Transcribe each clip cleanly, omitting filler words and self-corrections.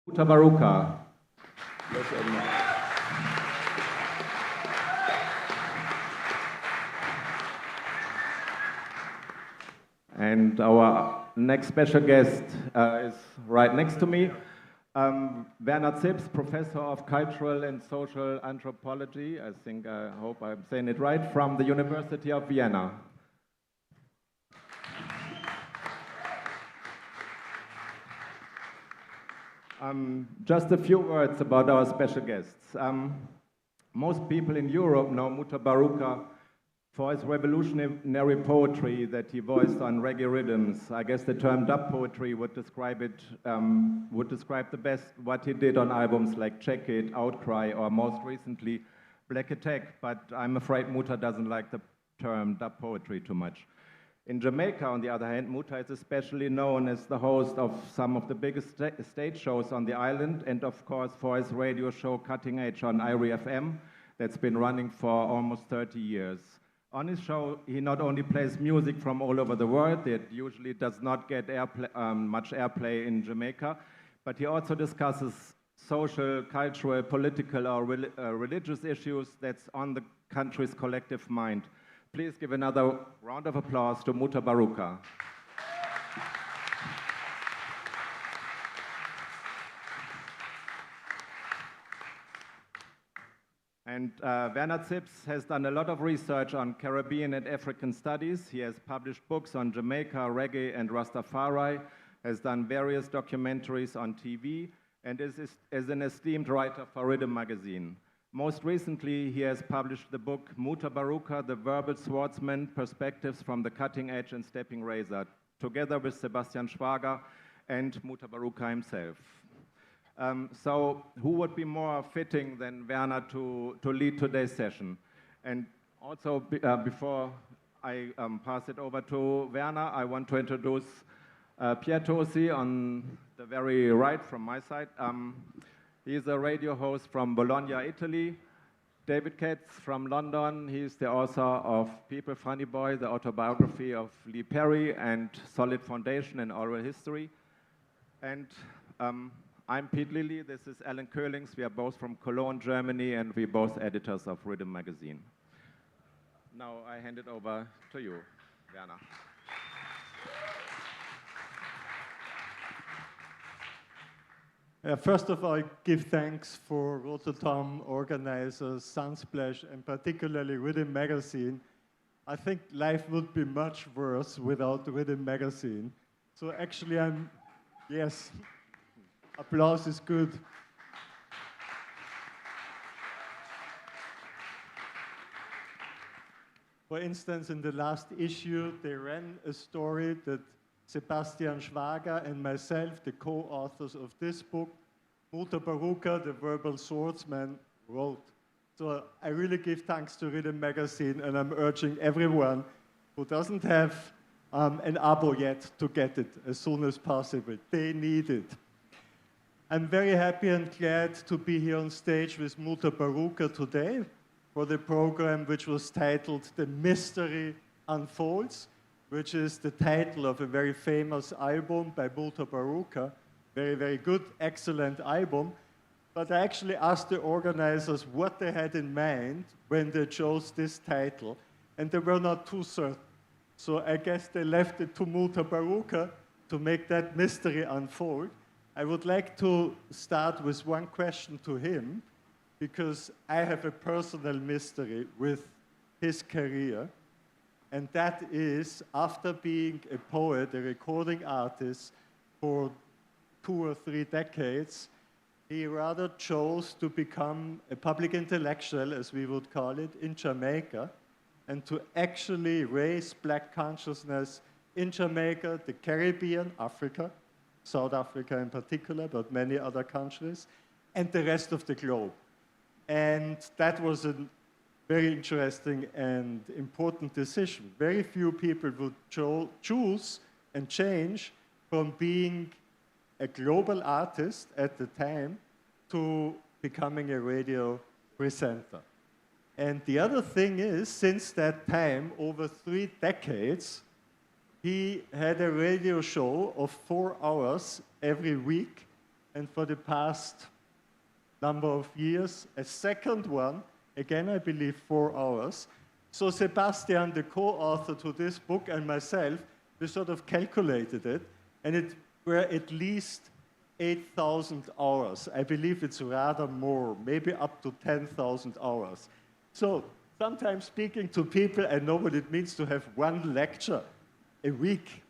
Mutabaruka. And our next special guest is right next to me. Werner Zips, Professor of Cultural and Social Anthropology, I hope I'm saying it right, from the University of Vienna. Just a few words about our special guests. Most people in Europe know Mutabaruka for his revolutionary poetry that he voiced on reggae rhythms. I guess the term dub poetry would describe the best what he did on albums like Check It, Outcry, or most recently Black Attack, but I'm afraid Muta doesn't like the term dub poetry too much. In Jamaica, on the other hand, Muta is especially known as the host of some of the biggest stage shows on the island, and of course for his radio show Cutting Edge on IRI FM that's been running for almost 30 years. On his show, he not only plays music from all over the world that usually does not get much airplay in Jamaica, but he also discusses social, cultural, political, or religious issues that's on the country's collective mind. Please give another round of applause to Mutabaruka. And Werner Zips has done a lot of research on Caribbean and African studies. He has published books on Jamaica, reggae, and Rastafari, has done various documentaries on TV, and is an esteemed writer for Rhythm magazine. Most recently, he has published the book Mutabaruka, the Verbal Swordsman, Perspectives from the Cutting Edge and Stepping Razor, together with Sebastian Schwager and Mutabaruka himself. So who would be more fitting than Werner to lead today's session? And also, before I pass it over to Werner, I want to introduce Pierre Tosi on the very right from my side. He's a radio host from Bologna, Italy. David Katz from London. He's the author of People Funny Boy, the autobiography of Lee Perry, and Solid Foundation in Oral History. And I'm Pete Lilly. This is Alan Köhlings. We are both from Cologne, Germany, and we're both editors of Rhythm magazine. Now I hand it over to you, Werner. First of all, I give thanks for Rototom organizers, Sunsplash, and particularly Rhythm magazine. I think life would be much worse without Rhythm magazine. So actually yes, applause is good. For instance, in the last issue, they ran a story that Sebastian Schwager and myself, the co-authors of this book, Mutabaruka, the Verbal Swordsman, wrote. So I really give thanks to Rhythm magazine, and I'm urging everyone who doesn't have an abo yet to get it as soon as possible. They need it. I'm very happy and glad to be here on stage with Mutabaruka today for the program which was titled The Mystery Unfolds, which is the title of a very famous album by Mutabaruka. Very, very good, excellent album. But I actually asked the organizers what they had in mind when they chose this title, and they were not too certain. So I guess they left it to Mutabaruka to make that mystery unfold. I would like to start with one question to him, because I have a personal mystery with his career. And that is, after being a poet, a recording artist for 2 or 3 decades, he rather chose to become a public intellectual, as we would call it, in Jamaica, and to actually raise black consciousness in Jamaica, the Caribbean, Africa, South Africa in particular, but many other countries, and the rest of the globe. And that was a very interesting and important decision. Very few people would choose and change from being a global artist at the time to becoming a radio presenter. And the other thing is, since that time, over 3 decades, he had a radio show of 4 hours every week, and for the past number of years, a second one, again, I believe 4 hours. So Sebastian, the co-author to this book, and myself, we sort of calculated it, and it were at least 8,000 hours. I believe it's rather more, maybe up to 10,000 hours. So sometimes speaking to people, I know what it means to have one lecture a week.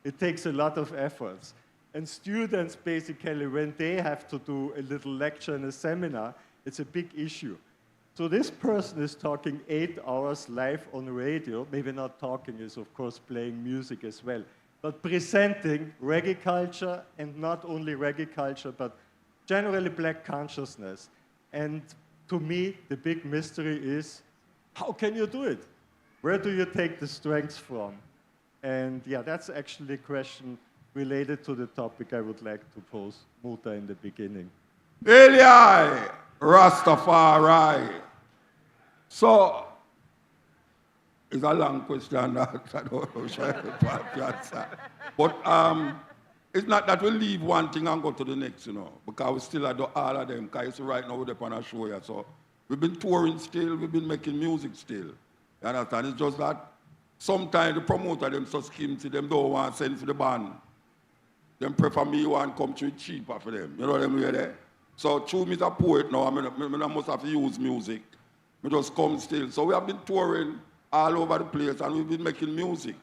It takes a lot of efforts. And students, basically, when they have to do a little lecture and a seminar, it's a big issue. So this person is talking 8 hours live on radio. Maybe not talking is, of course, playing music as well. But presenting reggae culture, and not only reggae culture, but generally black consciousness. And to me, the big mystery is, how can you do it? Where do you take the strength from? And yeah, that's actually a question related to the topic I would like to pose, Muta, in the beginning. Eli, Rastafari. So, it's a long question that I don't know if I answer. But it's not that we leave one thing and go to the next, you know, because we still do all of them, because right now we're on a show here. So we've been touring still, we've been making music still. You understand? It's just that sometimes the promoter, them so scheme to them don't want to send for the band. Them prefer me want to come to it cheaper for them. You know what I mean there? So true, me a poet now, I must have to use music. We just come still. So we have been touring all over the place and we've been making music.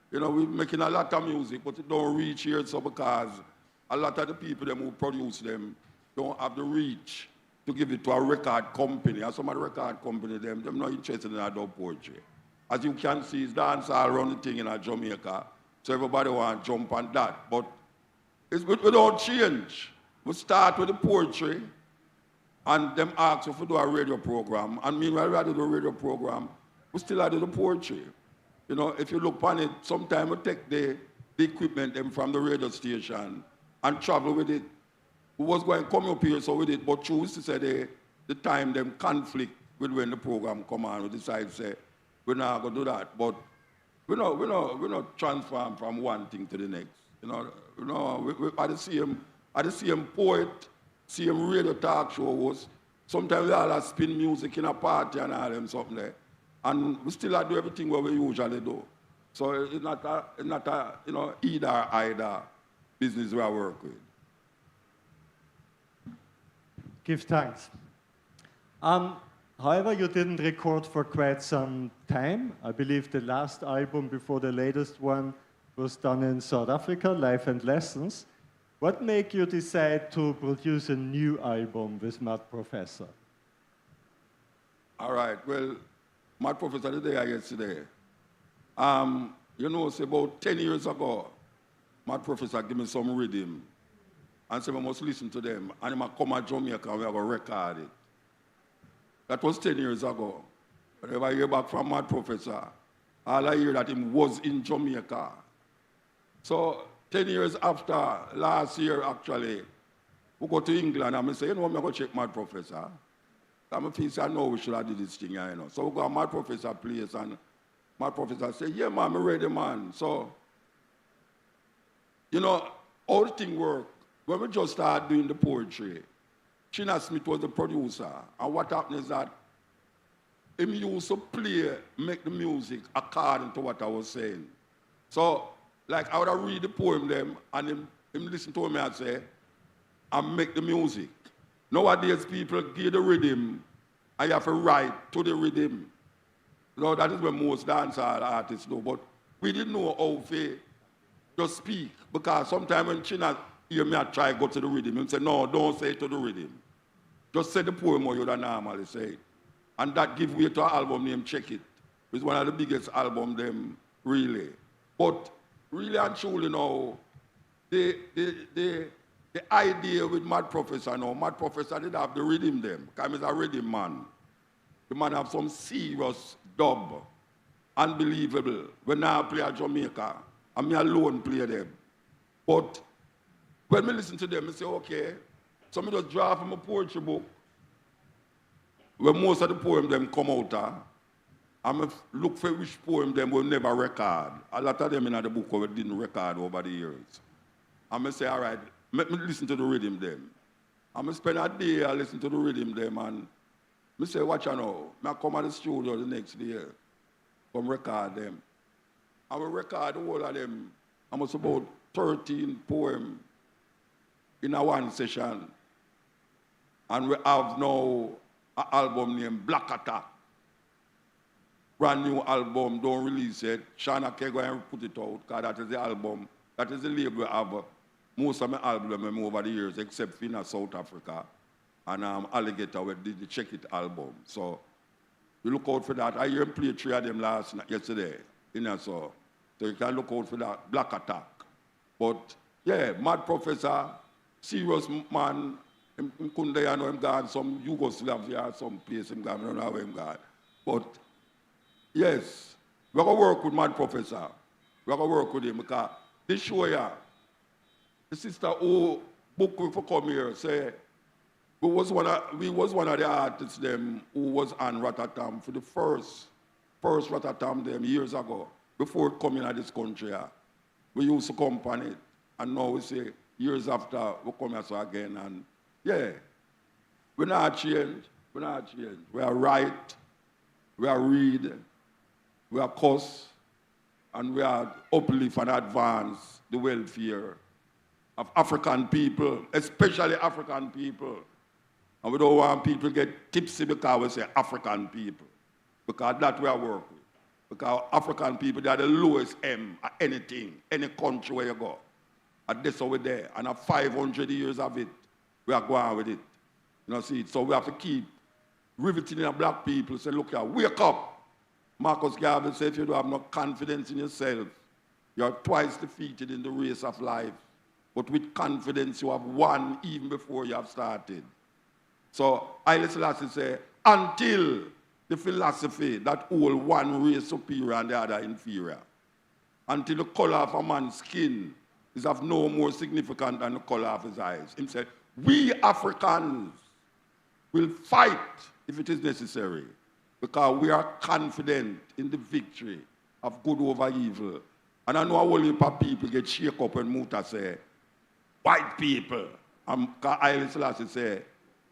You know, we're making a lot of music, but it don't reach here so because a lot of the people them who produce them don't have the reach to give it to a record company. And some of the record company, them not interested in adult poetry. As you can see, it's dance all around the thing in Jamaica. So everybody want to jump on that. But we don't change. We start with the poetry and them ask if we do a radio program. And meanwhile, we do the radio program, we still do the poetry. You know, if you look on it, sometimes we take the equipment them from the radio station and travel with it. We was going to come up here so with it, but choose to say the time them conflict with when the program come on, we decide to say, we're not going to do that. But we're not transform from one thing to the next. You know, we are the same poet, same radio talk show host. Sometimes we all spin music in a party and all them something there. And we still do everything what we usually do. So it's not a you know, either business we work with. Give thanks. However, you didn't record for quite some time. I believe the last album before the latest one was done in South Africa, Life and Lessons. What made you decide to produce a new album with Mad Professor? All right, well, Mad Professor the day yesterday. You know, it's about 10 years ago, Mad Professor gave me some rhythm and said I must listen to them. And he might come to Jamaica and we have a record it. That was 10 years ago. Whenever I hear back from Mad Professor, all I hear that he was in Jamaica. So 10 years after, last year actually, we go to England and I say, you know, I'm going to check Mad Professor. I'm thinking, I know we should have did this thing, you know. So we go to Mad Professor place and Mad Professor say, yeah, man, I'm ready, man. So, you know, all the thing work. When we just started doing the poetry, China Smith was the producer. And what happened is that him used to make the music according to what I was saying. So, like, I would have read the poem them, and him listen to me and say, and make the music. Nowadays, people give the rhythm, and you have to write to the rhythm. You know, that is what most dancehall artists do. But we didn't know how to just speak, because sometimes when China hear me, I try to go to the rhythm, and say, no, don't say it to the rhythm. Just say the poem how you would normally say it. And that give way to an album named Check It. It's one of the biggest albums them, really. But really and truly now, the idea with Mad Professor now, Mad Professor did have the rhythm them, because he's a rhythm man. The man have some serious dub, unbelievable. When I play at Jamaica, and me alone play them. But when I listen to them, I say, okay, so I just draw from a poetry book, where most of the poems them come out, and look for which poem them will never record. A lot of them in the book we didn't record over the years. And I say, all right, make me listen to the rhythm them. And I spend a day I listen to the rhythm them and I say, watch you know, I come at the studio the next day, come record them. And we record the whole of them, almost about 13 poems in a one session. And we have now an album named Black Attack. Brand new album, don't release it. Shana can go and put it out, because that is the album, that is the label I have. Most of my albums over the years, except for in South Africa. And Alligator, we did the Check It album. So you look out for that. I hear him play 3 of them yesterday. So you can look out for that, Black Attack. But yeah, Mad Professor, serious man, him couldn't there, I know him gone, some Yugoslavia, some place him gone, I don't know where him gone. But yes, we're going to work with Mad Professor. We're going to work with him because this show here, the sister who booked me for come here say, we was one of the artists them who was on Rototom for the first Rototom them years ago, before coming to this country. We used to come on it, and now we say years after we come here so again, and yeah, we're not changed. We are write, we are read, we are cuss, and we are uplift and advance the welfare of African people, especially African people. And we don't want people to get tipsy because we say African people. Because that's where I work with. Because African people, they are the lowest M at anything, any country where you go. And that's over there. And at 500 years of it, we are going with it. You know, see, so we have to keep riveting in black people, say, look here, wake up. Marcus Garvey said, if you don't have no confidence in yourself, you are twice defeated in the race of life. But with confidence, you have won even before you have started. So Haile Selassie say, until the philosophy that all one race superior and the other inferior, until the color of a man's skin is of no more significant than the color of his eyes. He said, we Africans will fight if it is necessary, because we are confident in the victory of good over evil. And I know a whole heap of people get shaken up when Muta say, white people, and Haile Selassie say,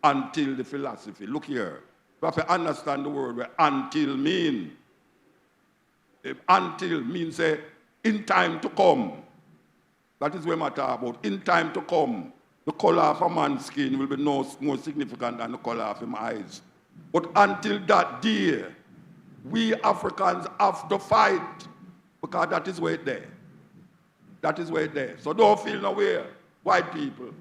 until the philosophy. Look here, we have to understand the word where until mean. If until means in time to come. That is what I talk about. In time to come, the color of a man's skin will be no more significant than the color of his eyes. But until that day, we Africans have to fight, because that is where it's there. That is where it's there. So don't feel no way, white people,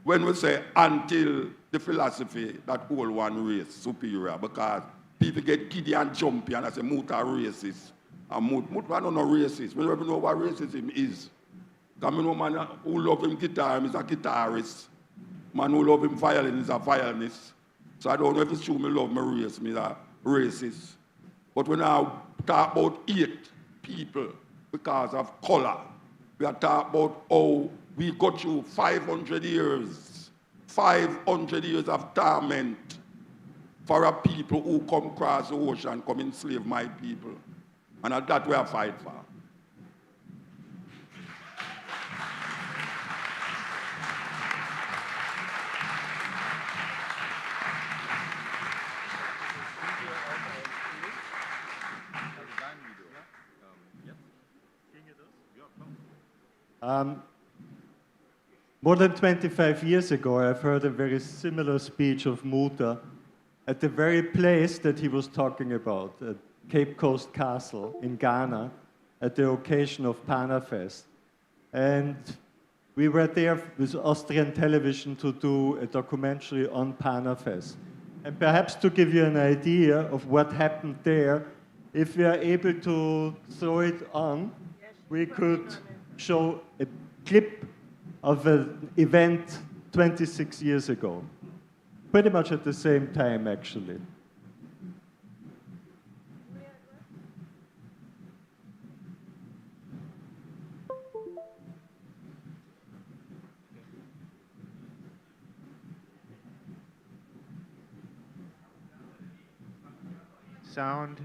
when we say until the philosophy that all one race superior, because people get giddy and jumpy and I say Muta racist. And Muta I don't know racist. We don't even know what racism is. Because I know man who love him guitar is a guitarist. Man who love him violin is a violinist. So I don't know if it's true me love my race, me a racist. But when I talk about 8 people because of color, we are talking about how we got through 500 years. 500 years of torment for a people who come across the ocean, come enslave my people. And that's what I fight for. More than 25 years ago, I've heard a very similar speech of Muta at the very place that he was talking about, at Cape Coast Castle in Ghana, at the occasion of Panafest. And we were there with Austrian television to do a documentary on Panafest. And perhaps to give you an idea of what happened there, if we are able to throw it on, we could show a clip of an event 26 years ago. Pretty much at the same time, actually. Sound.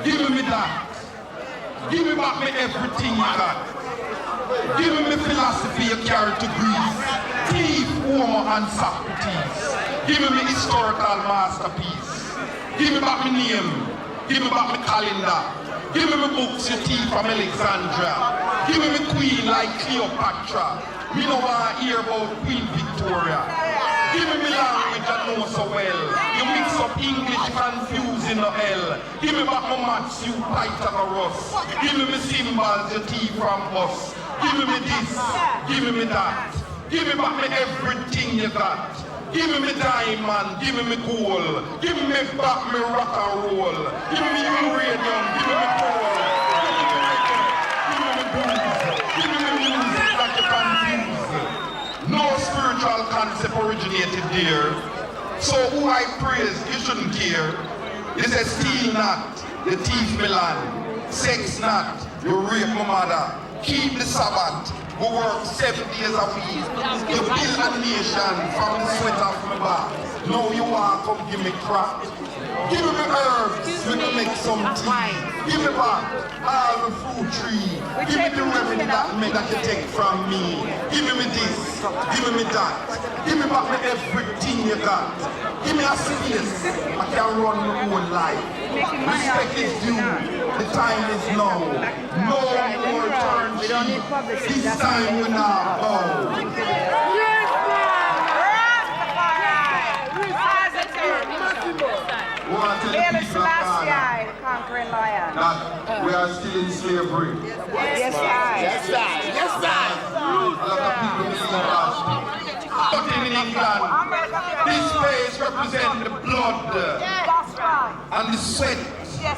Give me that. Give me back me everything you got. Give me philosophy you carry to Greece. Thief, Homer, and Socrates. Give me historical masterpiece. Give me back my name. Give me back my calendar. Give me my books you thief from Alexandria. Give me my queen like Cleopatra. Me no want to hear about Queen Victoria. Give me my language I know so well. You mix up English confusing the hell. Give me back my maths, you Pythagoras. Give me my symbols you thief from us. Give me this, give me that. Give me back me everything you got. Give me my diamond, give me my gold. Give me back my rock and roll. Give me uranium, give me my coal. Give me my booze. Give me my music that you confuse. No spiritual concept originated there. So who I praise, you shouldn't care. It says steal not, you thief me land. Sex not, you rape my mother. Keep the Sabbath. We work 7 days a week. You build a nation from the sweat of my back. Now you want to come give me crap. Give me herbs, we can make some tea. Give me back all the fruit tree. Give me the remedy that you take from me. Give me this, give me that. Give me back me everything you got. Give me a space, I can run my own life. Respect is due, the time is now. No more turn cheek. This time we now bow. Conquering lion. That we are still in slavery. Yes, sir. A lot of people believe that. But in England, this place represents the blood and the sweat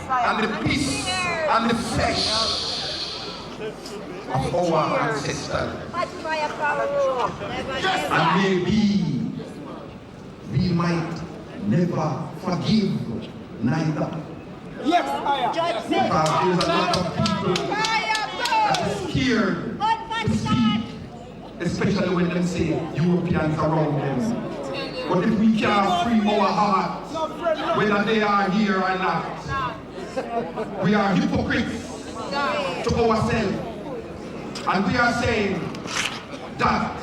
and the piss and the flesh of our ancestors. And maybe we might never forgive neither. Yes, because there's a lot of people that are scared to speak, especially when they say Europeans around them. But if we can't free our hearts, whether they are here or not, we are hypocrites to ourselves. And we are saying that.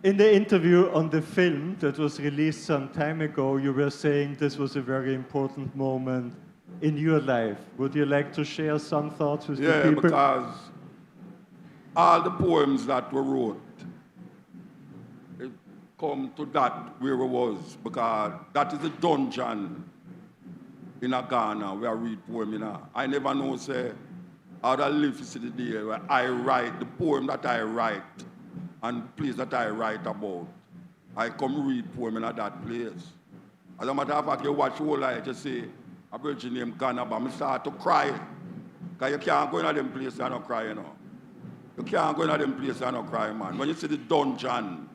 In the interview on the film that was released some time ago, you were saying this was a very important moment in your life. Would you like to share some thoughts with the people? Yeah, because all the poems that were wrote, it come to that where it was, because that is a dungeon in a Ghana where I read poem in a. I never know, say, how to live to see the day where I write, the poem that I write, and place that I write about. I come read poem in that place. As a matter of fact, you watch whole life, you say, a virgin named Ghana, but I start to cry. Because you can't go in them places and not cry, you know. You can't go in them places and not cry, man. When you see the dungeon,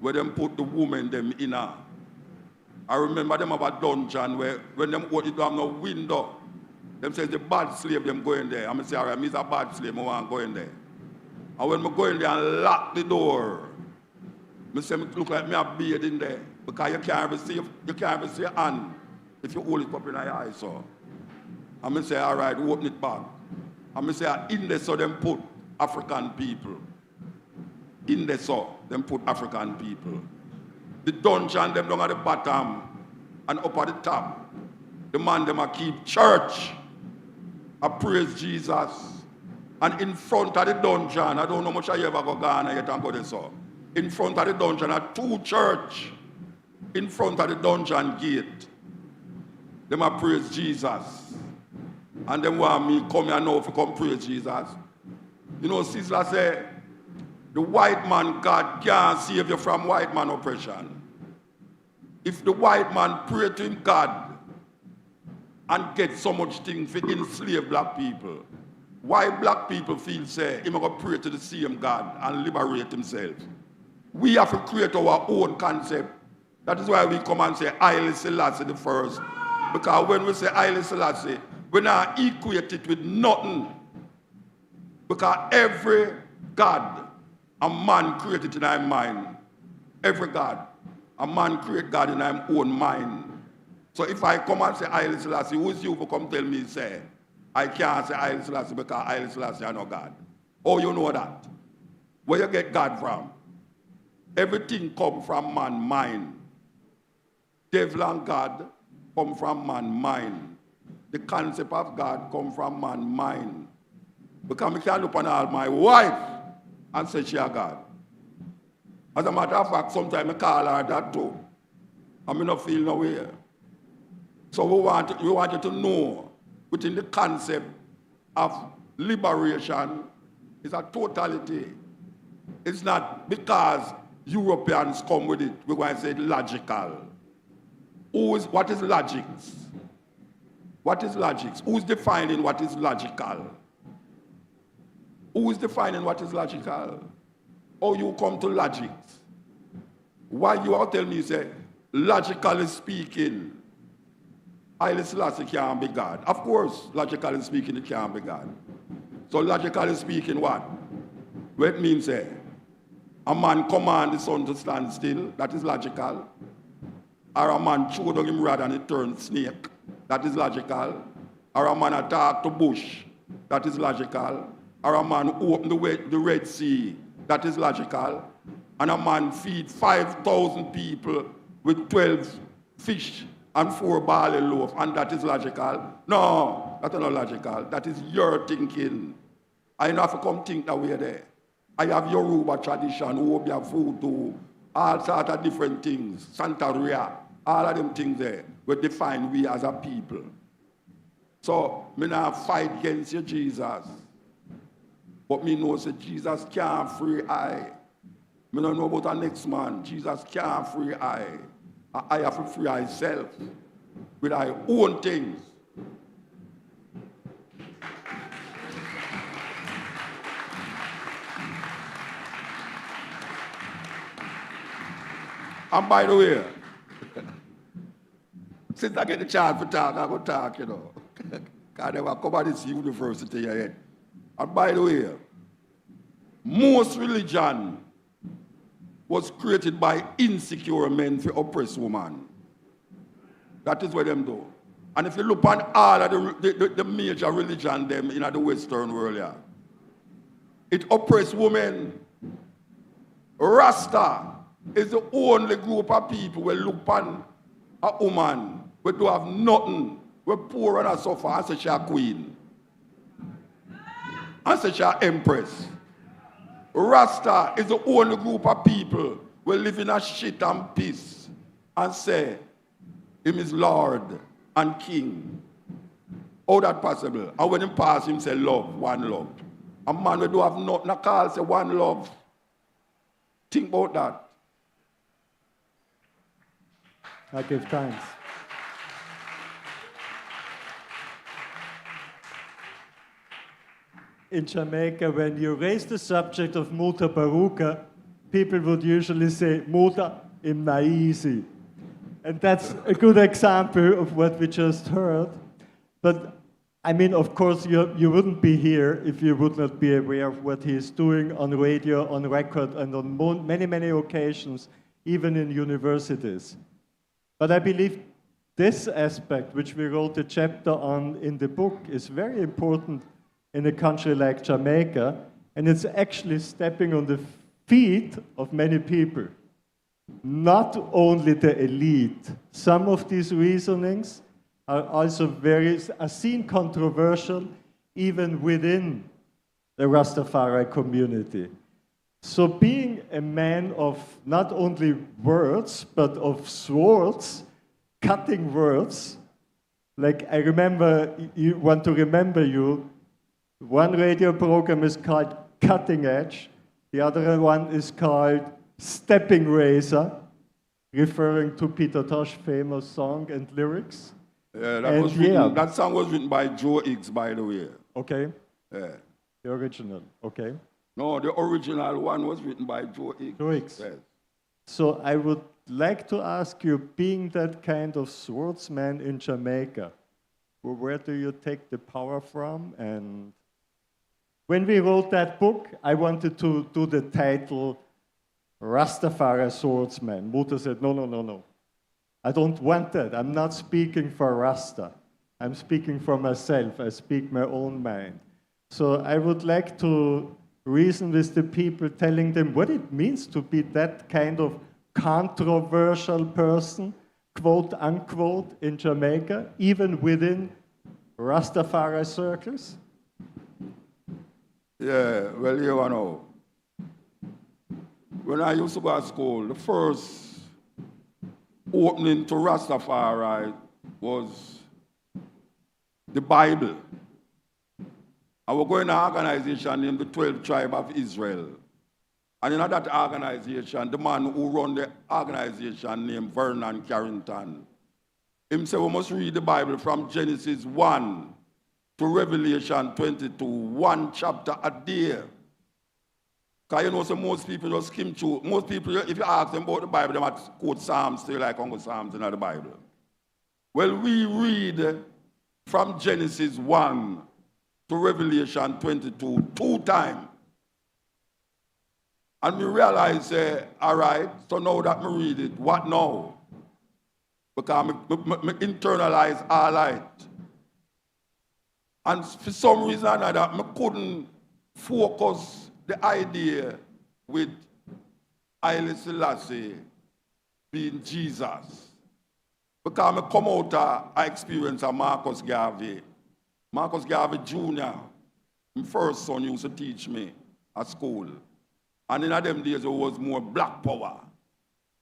where them put the woman them in a, I remember them have a dungeon where when them put it down the window, them say the bad slave, them go in there. I'm say, all right, me's a bad slave, I want to go in there. And when I go in there and lock the door, I say, it look like me a beard in there. Because you can't even see your hand if you hold it up in your eye, so. And I say, all right, open it back. And I say, in there, so them put African people. In there, so them put African people. The dungeon, them down at the bottom and up at the top. The man, them a keep church. I praise Jesus. And in front of the dungeon, I don't know much I ever go Ghana yet and go there, so. In front of the dungeon are 2 church. In front of the dungeon gate. Them a praise Jesus. And them want me come here now to come praise Jesus. You know, Sizzler say, the white man God can't save you from white man oppression. If the white man pray to him God and get so much things for enslave black people, why black people feel say he's going to pray to the same God and liberate himself? We have to create our own concept. That is why we come and say Haile Selassie the first. Because when we say Haile Selassie, we not equate it with nothing. Because every God, a man created in our mind. Every God, a man create God in our own mind. So if I come and say Haile Selassie, who is you to come tell me, say, I can't say Haile Selassie because Haile Selassie is not God. Oh, you know that? Where you get God from? Everything comes from man's mind. Devil and God come from man's mind. The concept of God come from man's mind. Because I can't look on all my wife and say she a God. As a matter of fact, sometimes I call her that too. I may not feel no way. So we want you to know within the concept of liberation is a totality. It's not because Europeans come with it, we're going to say logical. What is logics? What is logics? Who's defining what is logical? Who is defining what is logical? Or you come to logics? Why you are telling me, say, logically speaking, Haile Selassie can't be God. Of course, logically speaking, it can't be God. So logically speaking, what? What it means, say, a man command the sun to stand still, that is logical. Or a man chew down him rod and it turns snake, that is logical. Or a man attack to bush, that is logical. Or a man open the Red Sea, that is logical. And a man feed 5,000 people with 12 fish and 4 barley loaves, and that is logical. No, that's not logical. That is your thinking. I don't have to come think that way there. I have Yoruba tradition, Obia voodoo, all sorts of different things, Santeria, all of them things there will define we as a people. So, me not fight against you, Jesus. But me know that Jesus can't free I. Me don't know about the next man. Jesus can't free I. I have to free myself with my own things. And by the way, since I get the chance to talk, I go talk, you know. I never come at this university yet. And by the way, most religion was created by insecure men to oppress women. That is what them do. And if you look on all of the major religion them in the Western world, yeah, it oppresses women. Rasta is the only group of people who look on a woman who do have nothing, we poor and a suffer, and say she a queen. And say she a empress. Rasta is the only group of people who live in a shit and peace and say him is Lord and King. How that possible? And when him pass him say love, one love. A man who do have nothing, call say one love. Think about that. I give thanks. In Jamaica, when you raise the subject of Mutabaruka, people would usually say, Muta im Naisi. And that's a good example of what we just heard. But, I mean, of course, you wouldn't be here if you would not be aware of what he is doing on radio, on record, and on many, many occasions, even in universities. But I believe this aspect, which we wrote a chapter on in the book, is very important in a country like Jamaica, and it's actually stepping on the feet of many people. Not only the elite. Some of these reasonings are also are seen controversial even within the Rastafari community. So being a man of not only words, but of swords, cutting words, like I remember, you want to remember you, one radio program is called Cutting Edge, the other one is called Stepping Razor, referring to Peter Tosh's famous song and lyrics. Yeah, that song was written by Joe Higgs, by the way. Okay. Yeah. The original, okay. No, the original one was written by Joe Higgs. Joe Higgs. Yes. So I would like to ask you, being that kind of swordsman in Jamaica, where do you take the power from? And when we wrote that book, I wanted to do the title Rastafari Swordsman. Muta said, no. I don't want that. I'm not speaking for Rasta. I'm speaking for myself. I speak my own mind. So I would like to reason with the people, telling them what it means to be that kind of controversial person, quote unquote, in Jamaica, even within Rastafari circles. Yeah, well, you know, when I used to go to school, the first opening to Rastafari was the Bible. I was going to an organization named the 12 Tribe of Israel. And in that organization, the man who run the organization named Vernon Carrington, him said we must read the Bible from Genesis 1 to Revelation 22, one chapter a day. Because you know, so most people just skim through. Most people, if you ask them about the Bible, they might quote Psalms, still like Uncle Psalms in the Bible. Well, we read from Genesis 1 to Revelation 22 2 times. And we realize, all right, so now that we read it, what now? Because I internalize all right. And for some reason or another, I couldn't focus the idea with Haile Selassie being Jesus. Because I come out, I experience a Marcus Garvey. Marcus Garvey Jr., my first son, used to teach me at school. And in them days, it was more black power.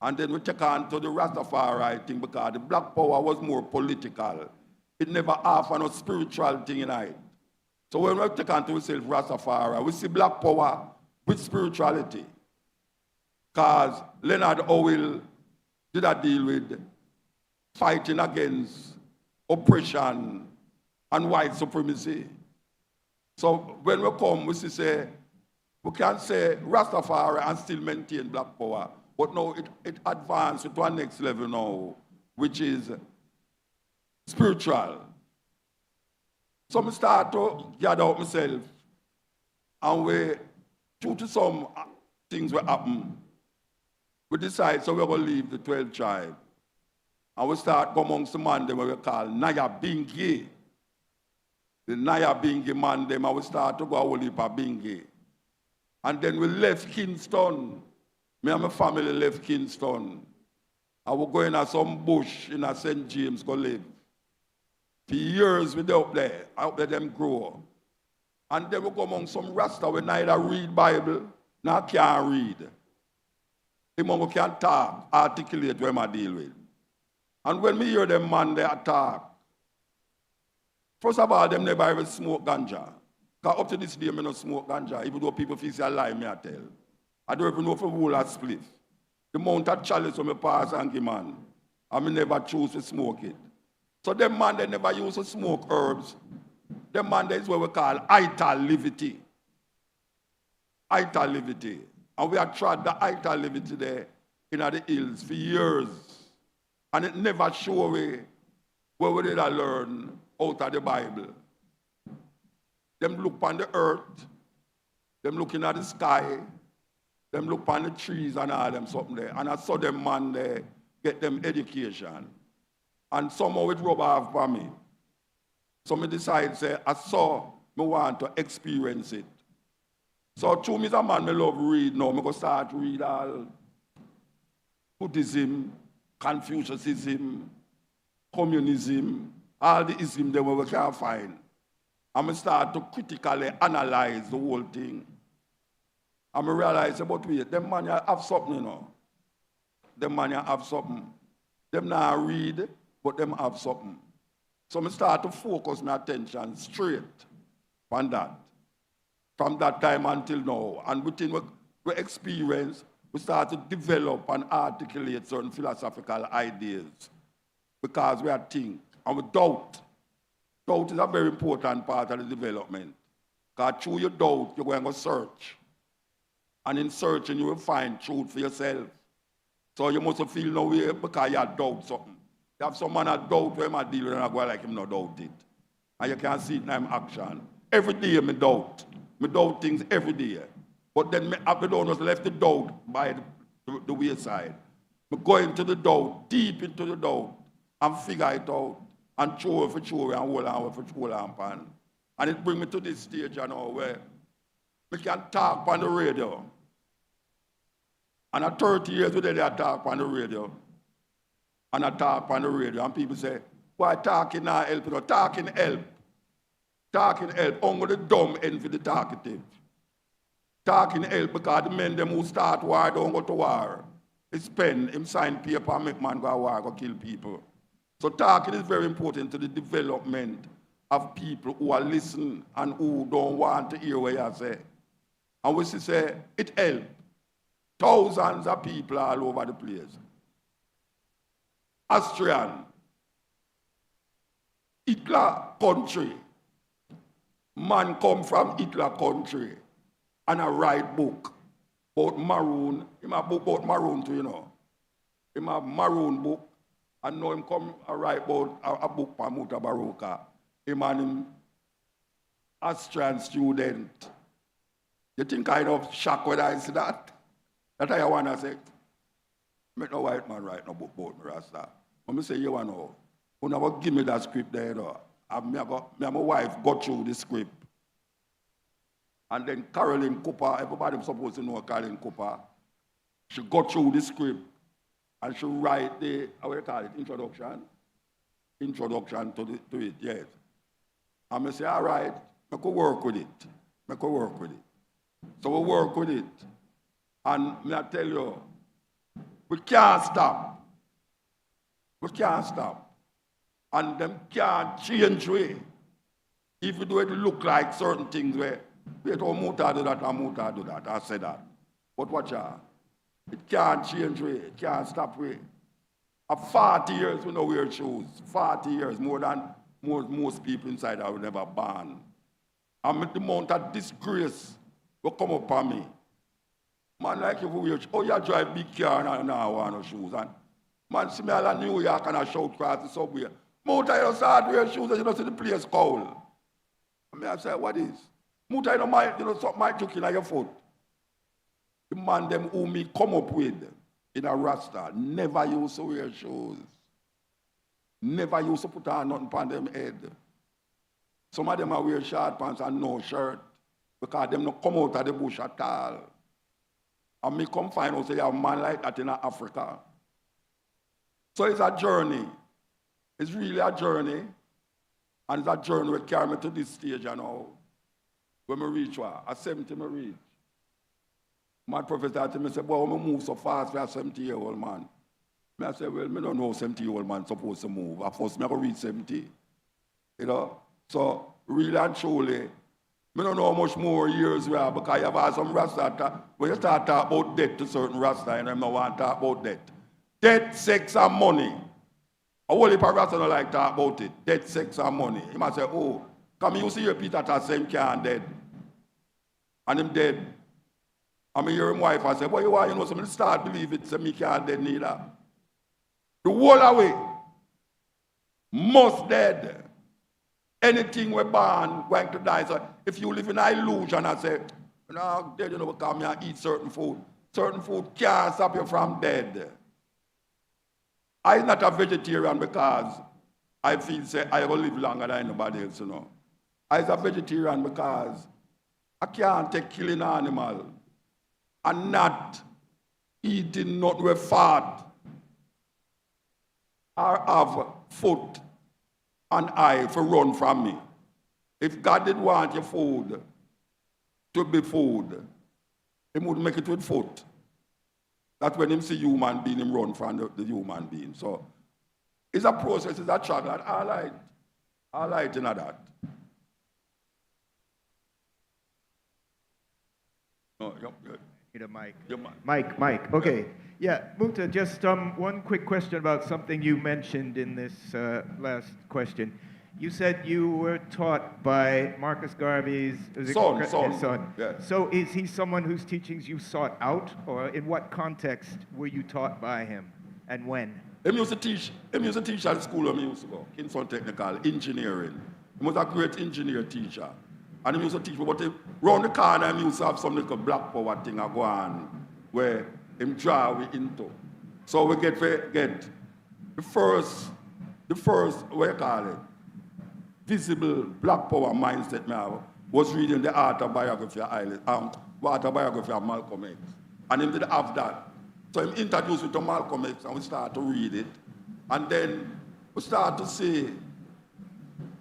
And then we take on to the Rastafari thing because the black power was more political. It never offered no spiritual thing in it. So when we take on to ourselves Rastafari, we see black power with spirituality. Because Leonard Howell did a deal with fighting against oppression and white supremacy. So when we come, we say, we can say Rastafari and still maintain black power. But now it advanced to a next level now, which is spiritual. So I start to gather up myself, and we, due to some things that happen, we decide so we're going to leave the 12 tribe. And we start go amongst the man them we call Naya Bingi. The Naya Bingi man them, and we start to go a whole heap of Bingi. And then we left Kingston. Me and my family left Kingston. I was going to some bush in a St. James go live. For years we up there. I hope let them grow. And then we go among some Rasta we neither read Bible, nor can't read. Them can't talk, articulate what I deal with. And when me hear them man they talk, first of all, them never even smoke ganja. Because up to this day, I don't smoke ganja, even though people feel I lie, me I tell. I don't even know if a wool has split. The amount of chalice from my pass and give man, I never choose to smoke it. So them man, they never used to smoke herbs. Them man, that is what we call italivity. Italivity. And we have tried the italivity there in the hills for years. And it never showed me where we did learn out of the Bible. Them look on the earth, them looking at the sky, them look on the trees and all them something there. And I saw them man there get them education. And somehow it rub off for me. So me decide say, I saw me want to experience it. So to me as a man, me love read now. Me go start read all Buddhism, Confucianism, communism, all the ism that we can find. And I start to critically analyze the whole thing. And I realize about wait, them man have something, you know. Them man have something. Them not read, but them have something. So I start to focus my attention straight on that. From that time until now. And within we experience, we start to develop and articulate certain philosophical ideas. Because we are think and we doubt. Doubt is a very important part of the development. Because through your doubt, you're going to search. And in searching, you will find truth for yourself. So you must feel no way because you doubt something. You have some man that doubt where I deal with and I go like him not doubt it. And you can see it in action. Every day I doubt. I doubt things every day. But then I don't just left the doubt by the wayside. I go into the doubt, deep into the doubt, and figure it out. and throw for throw and hold on for hold on pan. And it brings me to this stage now where we can talk on the radio. And at 30 years we did I talk on the radio. And I talk on the radio and people say, why talking not help? You know, talking help. Talking help. Only the dumb envy the talkative. Talking help because the men them who start war don't go to war. He spend, him sign paper and make man go to war, go kill people. So talking is very important to the development of people who are listening and who don't want to hear what you say. And we say, it helps. Thousands of people all over the place. Austrian, Hitler country. Man come from Hitler country and I write book about maroon. Him a book about maroon too, you know. Him a maroon book. And now him come and write about a book by Mutabaruka. Him and him Austrian student. You think I of shock when I see that? That I want to say, make no white man write no book about me, Rasta. When I say, you want to know, you never give me that script there, though. Me and my wife got through the script. And then Caroline Cooper, everybody supposed to know Caroline Cooper, she got through the script and she write the, how do you call it, introduction? Introduction to it, yes. And I say, all right, I could work with it. So we work with it. And I tell you, we can't stop. We can't stop. And them can't change way. If you do it look like certain things where, wait, oh, Muta do that, and Muta do that, I say that. But watch out. It can't change way, it can't stop way. Of 40 years we don't wear shoes. 40 years, more than most people inside I will never ban. And the amount of disgrace will come up on me. Man, like if we wear, oh, you drive big car and now want no shoes. And man, see me all in New York and I shout across the subway. Muta, you start wearing shoes and you don't see the place cold. I say, what is? Muta, you know, something might took in your foot. The man them who me come up with in a Rasta never used to wear shoes. Never used to put on nothing on them head. Some of them are wear short pants and no shirt because them not come out of the bush at all. And me come find out say you have a man like that in Africa. So it's a journey. It's really a journey. And it's a journey that carry me to this stage now. When I reach what? At 70 I reach. My professor told me, boy, when I move so fast for a 70-year-old man. I said, well, I don't know 70-year-old man supposed to move. At first, I go reach 70. You know? So, really and truly, I don't know how much more years we have because you have some Rasta. When you start talking about debt to certain Rasta, and I don't want to talk about debt. Debt, sex, and money. A whole heap of Rasta don't like to talk about it. Debt, sex, and money. He might say, oh, come you see your Peter that say him can't dead. And him dead. I mean, hear him wife and say, boy, you want, you know, so I start believe it, so me can't dead neither. The whole away, most dead. Anything we're born, going to die. So if you live in an illusion and say, no, dead, you know, come here and eat certain food. Certain food can't stop you from dead. I'm not a vegetarian because I feel say I will live longer than anybody else, you know. I'm a vegetarian because I can't take killing an animal and not eating nothing with fat or have foot and eye for run from me. If God did want your food to be food, he would make it with foot. That's when him see human being, him run from the human being. So it's a process, it's a struggle, and I like to know that. Oh, yep, good. Need a mic. Yep. Mike. Okay. Yeah, Muta, just one quick question about something you mentioned in this last question. You said you were taught by Marcus Garvey's son. Yes. So is he someone whose teachings you sought out, or in what context were you taught by him, and when? He used to teach at the school where he used to go, Kingston Technical, engineering. He was a great engineer teacher. And he used to teach me, but around the corner he used to have some little black power thing go on where him draw we into. So we get the first the first, what you call it, visible black power mindset me have was reading the autobiography of Malcolm X. And him did have that. So him introduced me to Malcolm X and we start to read it. And then we start to see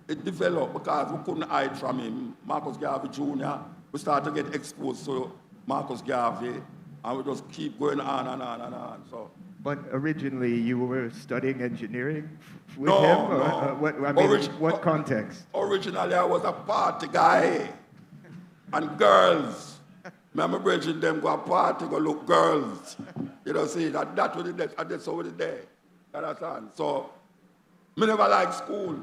it develop because we couldn't hide from him. Marcus Garvey Jr., we start to get exposed to Marcus Garvey and we just keep going on and on and on. So. But originally you were studying engineering with No, him? Or, no. what context? Originally I was a party guy and girls. Remember bridging them go a party, go look girls. You know, see, that was the day, and that's over the day. You understand? So, me never like school.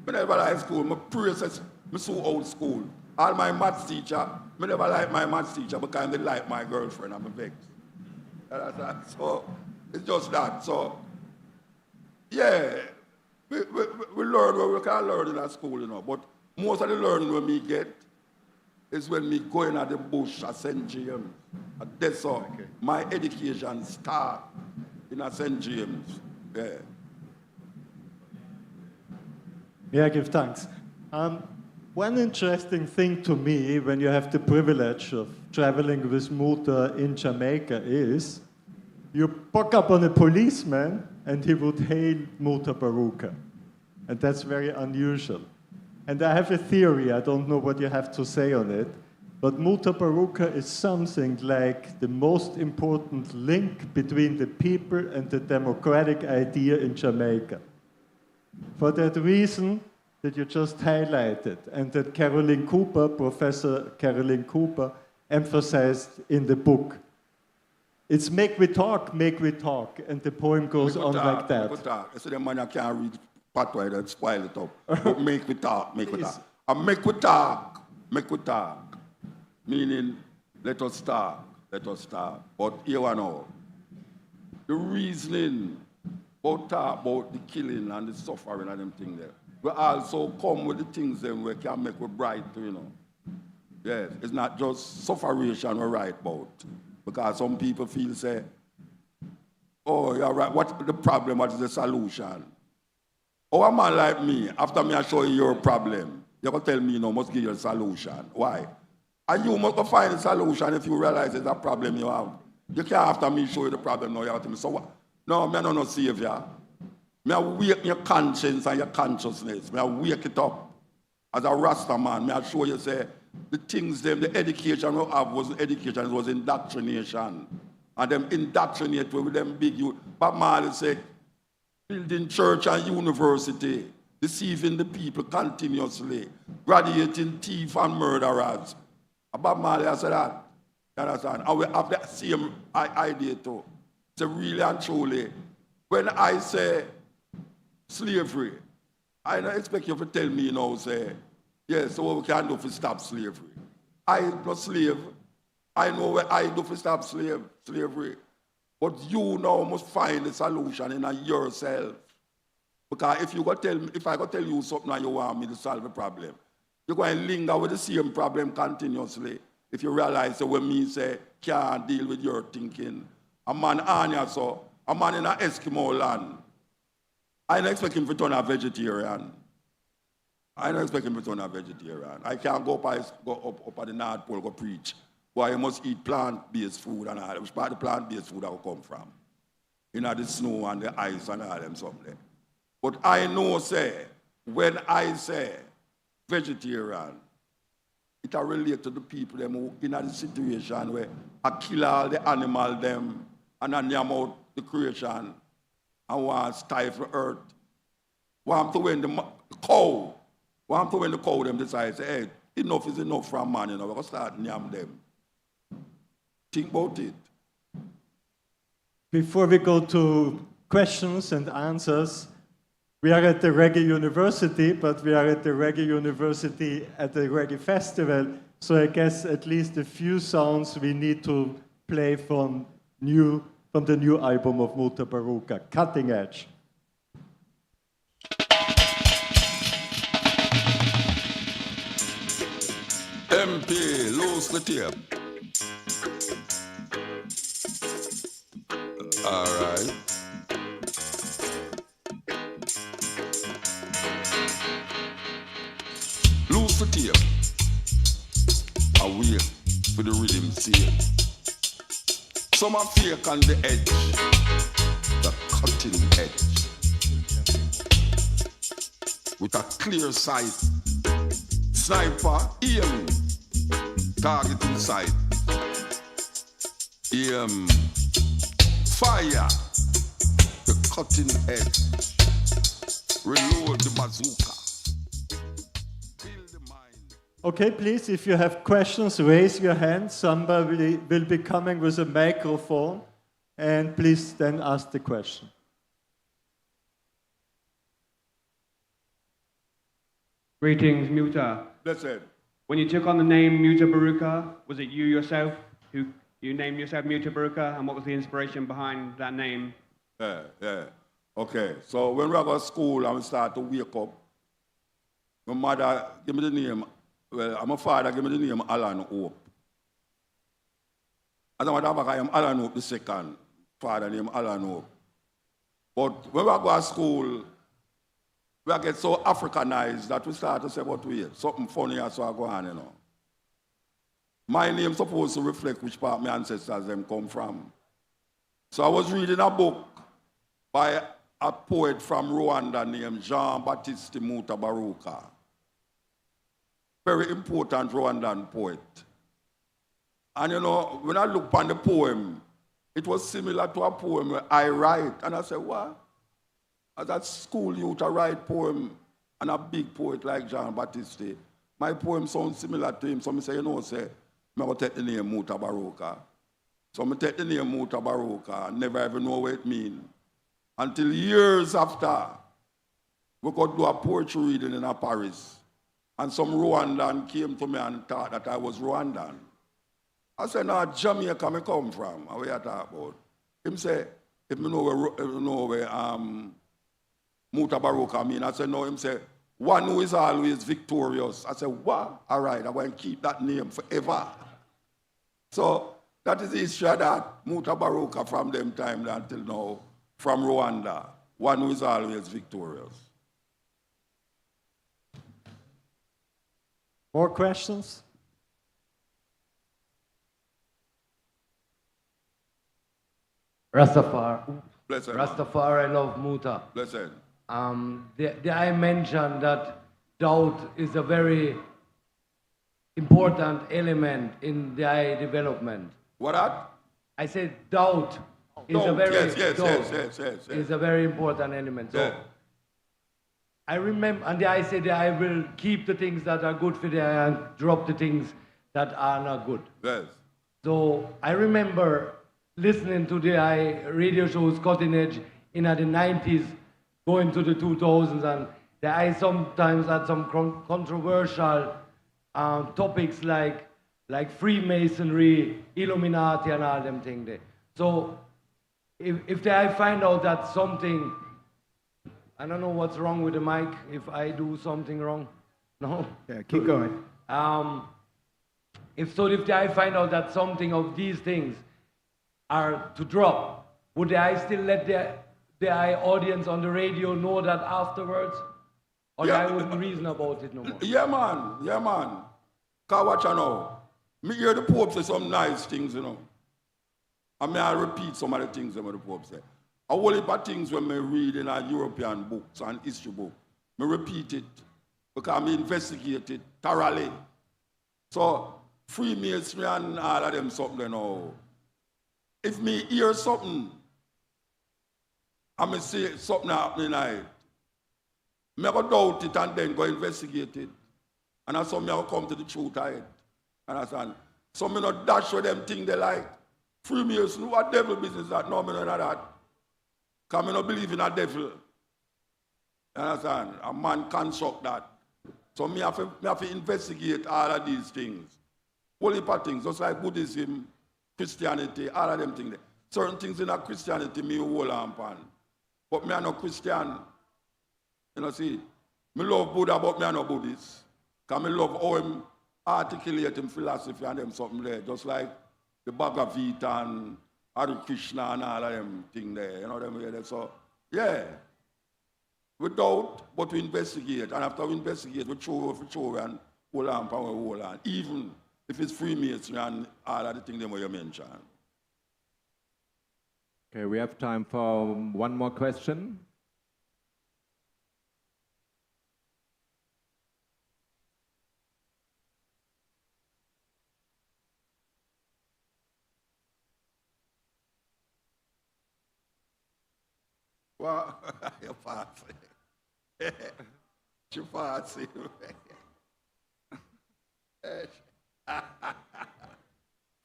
My process, me so old school. All my maths teacher, me never like my maths teacher because they like my girlfriend, I'm a vex. You understand? So, it's just that. So, yeah, we learn what we can learn in our school, you know, but most of the learning we me get is when me go in at the bush at St. James. At that's all. Okay. My education start in at St. James. Yeah. May I give thanks? One interesting thing to me when you have the privilege of traveling with Muta in Jamaica is you buck up on a policeman and he would hail Mutabaruka. And that's very unusual. And I have a theory, I don't know what you have to say on it, but Mutabaruka is something like the most important link between the people and the democratic idea in Jamaica. For that reason that you just highlighted, and that Caroline Cooper, Professor Caroline Cooper, emphasized in the book. It's make we talk, and the poem goes on like that. Make we talk. I said the man I can't read patois and spoil it up. But make we talk. And make we talk. Meaning, let us talk. But here we know. The reasoning about the killing and the suffering and them things there. We also come with the things them we can make we bright, you know. Yes, it's not just sufferation we write about. Because some people feel say, oh, you're right, what's the problem, what is the solution? Oh, a man like me, after me I show you your problem, you're going to tell me, you know, must give you a solution. Why? And you must find a solution if you realize there's a problem you have. You can't after me show you the problem, no, you have to tell me, so what? No, I'm not no savior. I wake your conscience and your consciousness. I wake it up. As a Rasta man, I show you, say, the things, them, the education we have wasn't education, it was indoctrination. And them indoctrinate with them big youth. But Marley said, building church and university, deceiving the people continuously, graduating thieves and murderers. Bob Marley I said that. You understand? And we have the same idea too. So really and truly, when I say slavery, I don't expect you to tell me, you know, say, yes, so what we can do to stop slavery. I am not slave. I know what I do to stop slavery. But you now must find the solution in yourself. Because if I go tell you something and you want me to solve a problem, you're going to linger with the same problem continuously. If you realize that when me say, can't deal with your thinking. A man a man in an Eskimo land. I don't expect him to turn a vegetarian. I can't go up at the North Pole go preach. Why you must eat plant-based food and all. Which part of the plant-based food that will come from? You know, the snow and the ice and all them something. But I know, say, when I say vegetarian, it will relate to the people them who in a situation where I kill all the animal them and then name out the creation and want to stifle earth. Want to when the cow, them decide, say, hey, enough is enough from man, you know, we're going to start name them. Think about it. Before we go to questions and answers, we are at the Reggae University, but we are at the Reggae University at the Reggae Festival, so I guess at least a few songs we need to play from the new album of Mutabaruka, Cutting Edge. MP, lose the tape. All right. for tape. I wait for the rhythm seal. Some are fake on the edge, the cutting edge. With a clear sight, sniper aim, target in sight. Aim, fire, the cutting edge. Reload the bazooka. Build the mind. Okay, please, if you have questions, raise your hand. Somebody will be coming with a microphone, and please then ask the question. Greetings, Muta. Listen. When you took on the name Mutabaruka, was it you yourself who you named yourself Mutabaruka, and what was the inspiration behind that name? Yeah. Okay, so when we go to school and we start to wake up, my mother gave me the name, well, my father gave me the name Alan Hope. As a matter of fact, I am Alan Hope the second, father named Alan Hope. But when we go to school, we get so Africanized that we start to say, but wait, something funny as so go on, you know. My name supposed to reflect which part my ancestors them come from. So I was reading a book by a poet from Rwanda named Jean-Baptiste Mutabaruka. Very important Rwandan poet. And you know, when I look on the poem, it was similar to a poem where I write. And I said, what? As at school youth, I write poem, and a big poet like Jean-Baptiste, my poem sounds similar to him. So I say, you know, say, I'm going to take the name Mutabaruka. So I take the name Mutabaruka, never even know what it means. Until years after, we could do a poetry reading in Paris. And some Rwandan came to me and thought that I was Rwandan. I said, no, Jamaica I come from. What are you talking about? Him say, if you know where Mutabaruka mean, I said, no, him say, one who is always victorious. I said, what? All right, I'm going to keep that name forever. So that is the history of that Mutabaruka from them time until now, from Rwanda, one who is always victorious. More questions? Rastafari. Blessed. Rastafari love Muta. Blessed. I mentioned that doubt is a very important element in the AI development. What that? I said doubt is Doubt, a very yes. is a very important element. So Yeah. I remember, and I said that I will keep the things that are good for the AI and drop the things that are not good. Yes. So I remember listening to the radio shows Cutting Edge in the 90s, going to the 2000s, and I sometimes had some controversial topics like Freemasonry, Illuminati, and all them things there. So if I find out that something, I don't know what's wrong with the mic, if I do something wrong, no? Yeah, keep going. If I find out that something of these things are to drop, would I still let the audience on the radio know that afterwards? Or Yeah. I wouldn't reason about it no more? Yeah, man. Cause watch you now. Me hear the Pope say some nice things, you know. And I repeat some of the things that the Pope say. A whole heap of things when I read in our European books and history book, I repeat it because I investigate it thoroughly. So Freemasonry and all of them something, you know. If me hear something, and me see something happening like, me go doubt it and then go investigate it. And that's how me go come to the truth of it. Understand? So me not dash with them things they like. Freemason, what devil business that? No, me not that. Because me not believe in a devil. You understand? A man construct that. So me have to investigate all of these things. Whole heap of things, just like Buddhism, Christianity, all of them things. Certain things in a Christianity me hold on pan. But me are not Christian. You know, see, me love Buddha, but me are not Buddhist. Because me love how him articulate him philosophy and them something there. Just like the Bhagavad Gita and Hare Krishna and all of them things there. You know them there. So, yeah. We doubt, but we investigate. And after we investigate, we throw and hold on, power, hold on. Even if it's Freemasonry and all of the things that you mentioned. Okay, we have time for one more question. Well, you're fancy. You're fancy.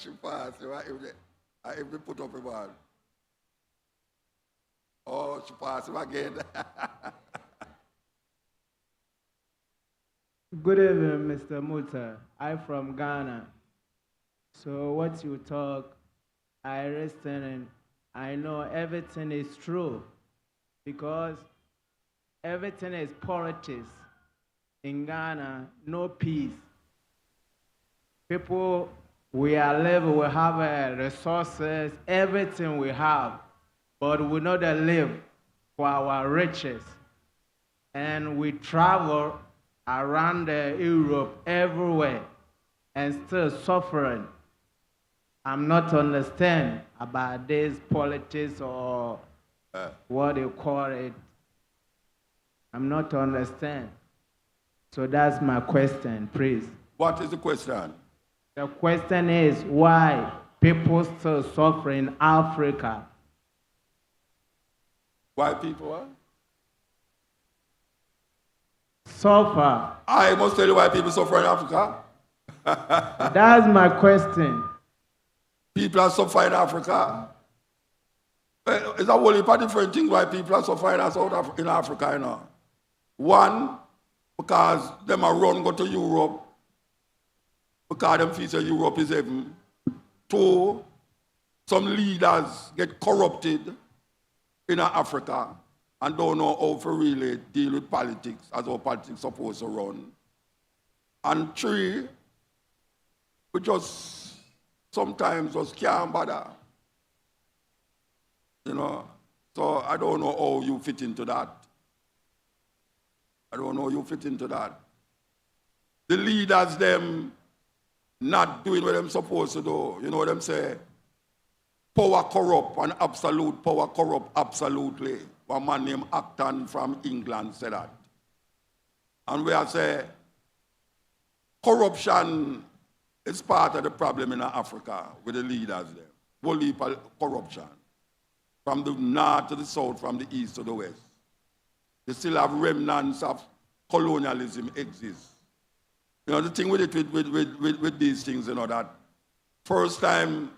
You're fancy. I even put up a ball. Oh, she passed him again. Good evening, Mr. Muta. I'm from Ghana. So what you talk, I listen and I know everything is true because everything is politics. In Ghana, no peace. People, we are living, we have resources, everything we have, but we know that live for our riches. And we travel around Europe, everywhere, and still suffering. I'm not understand about this politics or what you call it. I'm not understand. So that's my question, please. What is the question? The question is why people still suffer in Africa. Why people what? Suffer. I must tell you why people suffer in Africa. That's my question. People are suffering in Africa. It's a whole heap of different things why people are suffering in Africa, you know. One, because them are run go to Europe, because them feel that Europe is heaven. Two, some leaders get corrupted in Africa and don't know how to really deal with politics as how politics supposed to run. And three, we just sometimes just can't bother. You know, so I don't know how you fit into that. I don't know how you fit into that. The leaders, them not doing what they're supposed to do. You know what I'm saying? Power corrupt and absolute power corrupt absolutely. One man named Acton from England said that. And we are saying corruption is part of the problem in Africa with the leaders there. Whole heap of corruption. From the north to the south, from the east to the west. They still have remnants of colonialism exist. You know, the thing with it, with these things, you know, that first time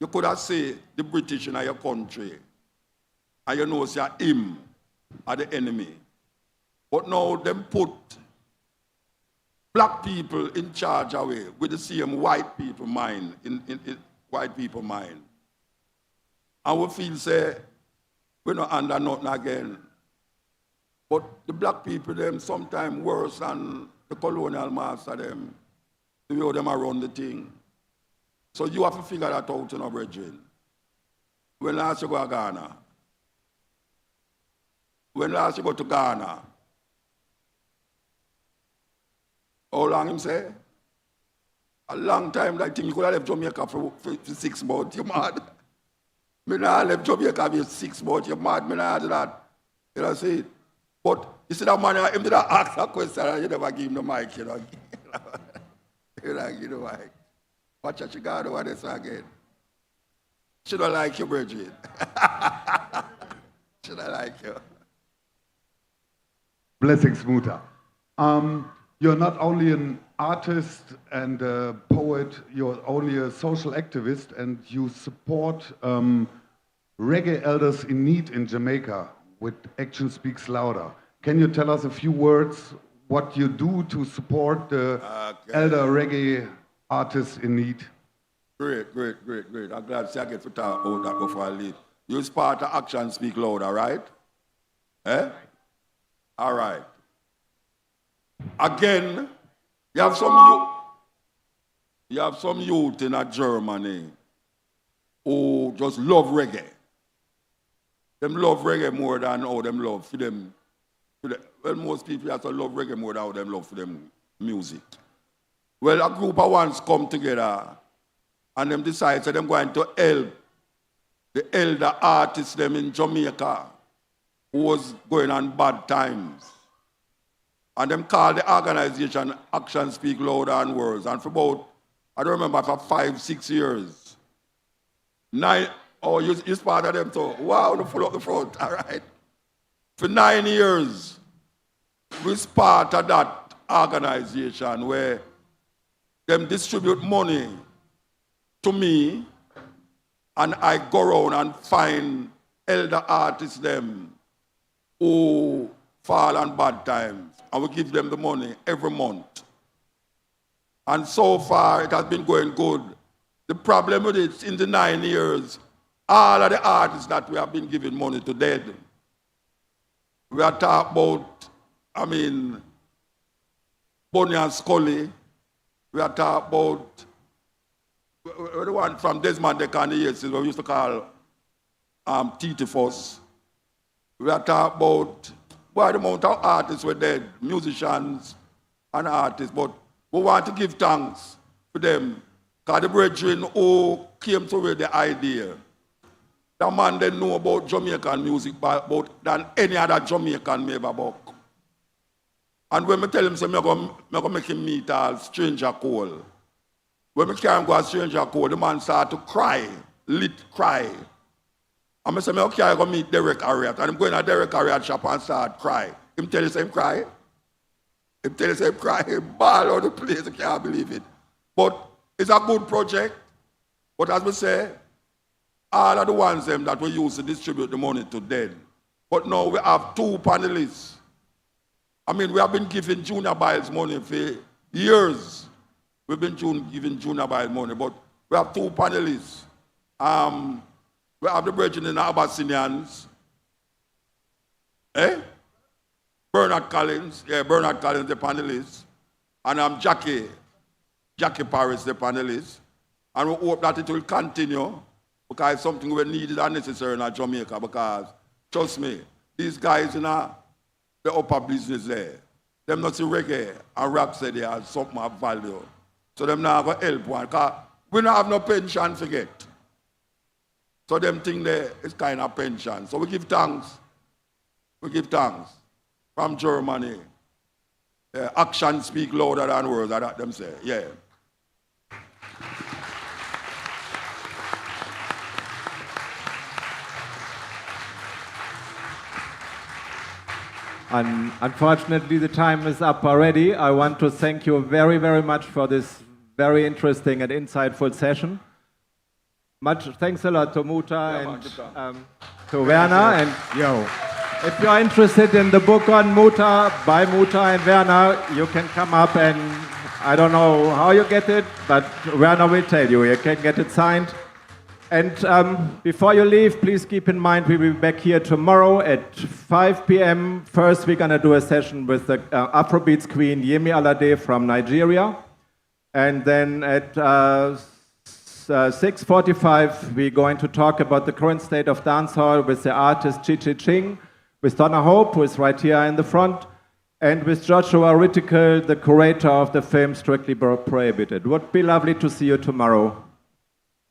you could have said the British in your country, and you know, say him are the enemy. But now them put black people in charge away with the same white people mind, in white people mind. And we feel say, we're not under nothing again. But the black people, them sometimes worse than the colonial master, them. The way them around the thing. So you have to figure that out, you know, brethren. When last you go to Ghana? When last you go to Ghana? How long him say? A long time, I think you could have left Jamaica for 6 months, you mad? Me not left Jamaica for 6 months, you mad? Me not do that. You know, see it? But you see that man, him did not ask a question and you never give him the mic, you know. You don't give the mic. Watch out, you got to do this again. She don't like you, Bridget. She don't like you. Blessings, Muta. You're not only an artist and a poet, you're only a social activist, and you support reggae elders in need in Jamaica with Action Speaks Louder. Can you tell us a few words what you do to support the elder reggae artists in need? Great. I'm glad to get to talk about that before I leave. You part of Action Speak Louder, right? Eh? All right. Again, you have some youth in Germany who just love reggae. Them love reggae more than how them love for them. Well, most people have to love reggae more than how them love for them music. Well, a group of ones come together and them decide that they're going to help the elder artists them in Jamaica who was going on bad times. And them call the organization Action Speak Louder and Words. And for about, I don't remember, for 5-6 years. You're part of them too. Wow, they full up the front, all right. For 9 years, we part of that organization where them distribute money to me and I go around and find elder artists them who fall on bad times and we give them the money every month. And so far it has been going good. The problem with it, in the 9 years, all of the artists that we have been giving money to dead. We are talking about, Bonnie and Scully. We are talking about the one from Desmond Deccan, yes, we used to call Titi Foss. We are talking about the amount of artists were dead, musicians and artists, but we want to give thanks to them because the brethren who came through with the idea, the man they know about Jamaican music than any other Jamaican may ever buck. And when I tell him, I'm going to make him meet a stranger call. When I carry him go a stranger call, the man start to cry, cry. And I say, okay, I'm going to meet Derek Harriott. And I'm going to Derek Harriott shop and start cry. Him tell you, say him cry. Him tell you, say him cry. He ball out the place, I can't believe it. But it's a good project. But as we say, all of the ones them that we use to distribute the money to dead. But now we have 2 panelists. We have been giving Junior Biles money for years. We've been giving Junior Biles money, but we have 2 panelists. We have the brethren in the Abyssinians. Bernard Collins, Bernard Collins, the panelist. And Jackie Paris, the panelist. And we hope that it will continue because it's something we needed and necessary in Jamaica because, trust me, these guys in the upper business there, them not see reggae and rap say they have something of value. So them not going to help one because we don't have no pension to get. So them think that it's kind of pension. So we give thanks. We give thanks. From Germany. Action speak louder than words, that them say. Yeah. Unfortunately, the time is up already. I want to thank you very, very much for this very interesting and insightful session. Much thanks a lot to Muta and to Werner. And if you are interested in the book on Muta, by Muta and Werner, you can come up and I don't know how you get it, but Werner will tell you. You can get it signed. And before you leave, please keep in mind we will be back here tomorrow at 5 p.m. First, we're going to do a session with the Afrobeats queen Yemi Alade from Nigeria. And then at 6:45, we're going to talk about the current state of dancehall with the artist Chi Ching, with Donna Hope, who is right here in the front, and with Joshua Rittikel, the curator of the film Strictly Prohibited. It would be lovely to see you tomorrow.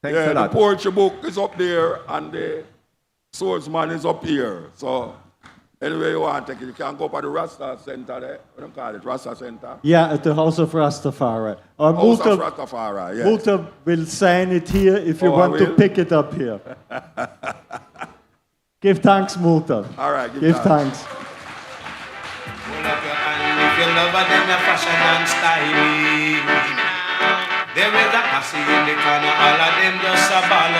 Thanks a lot. The poetry book is up there and the swordsman is up here. So anyway you want to take it, you can go up at the Rasta Center there. What do you call it? Rasta Center? Yeah, at the House of Rastafari. House of Rastafari, yes. Muta will sign it here if you want to pick it up here. Give thanks, Muta. All right, give thanks. Hold up your hand if you love them your fashion and style. There is a posse in the corner, all of them just a ball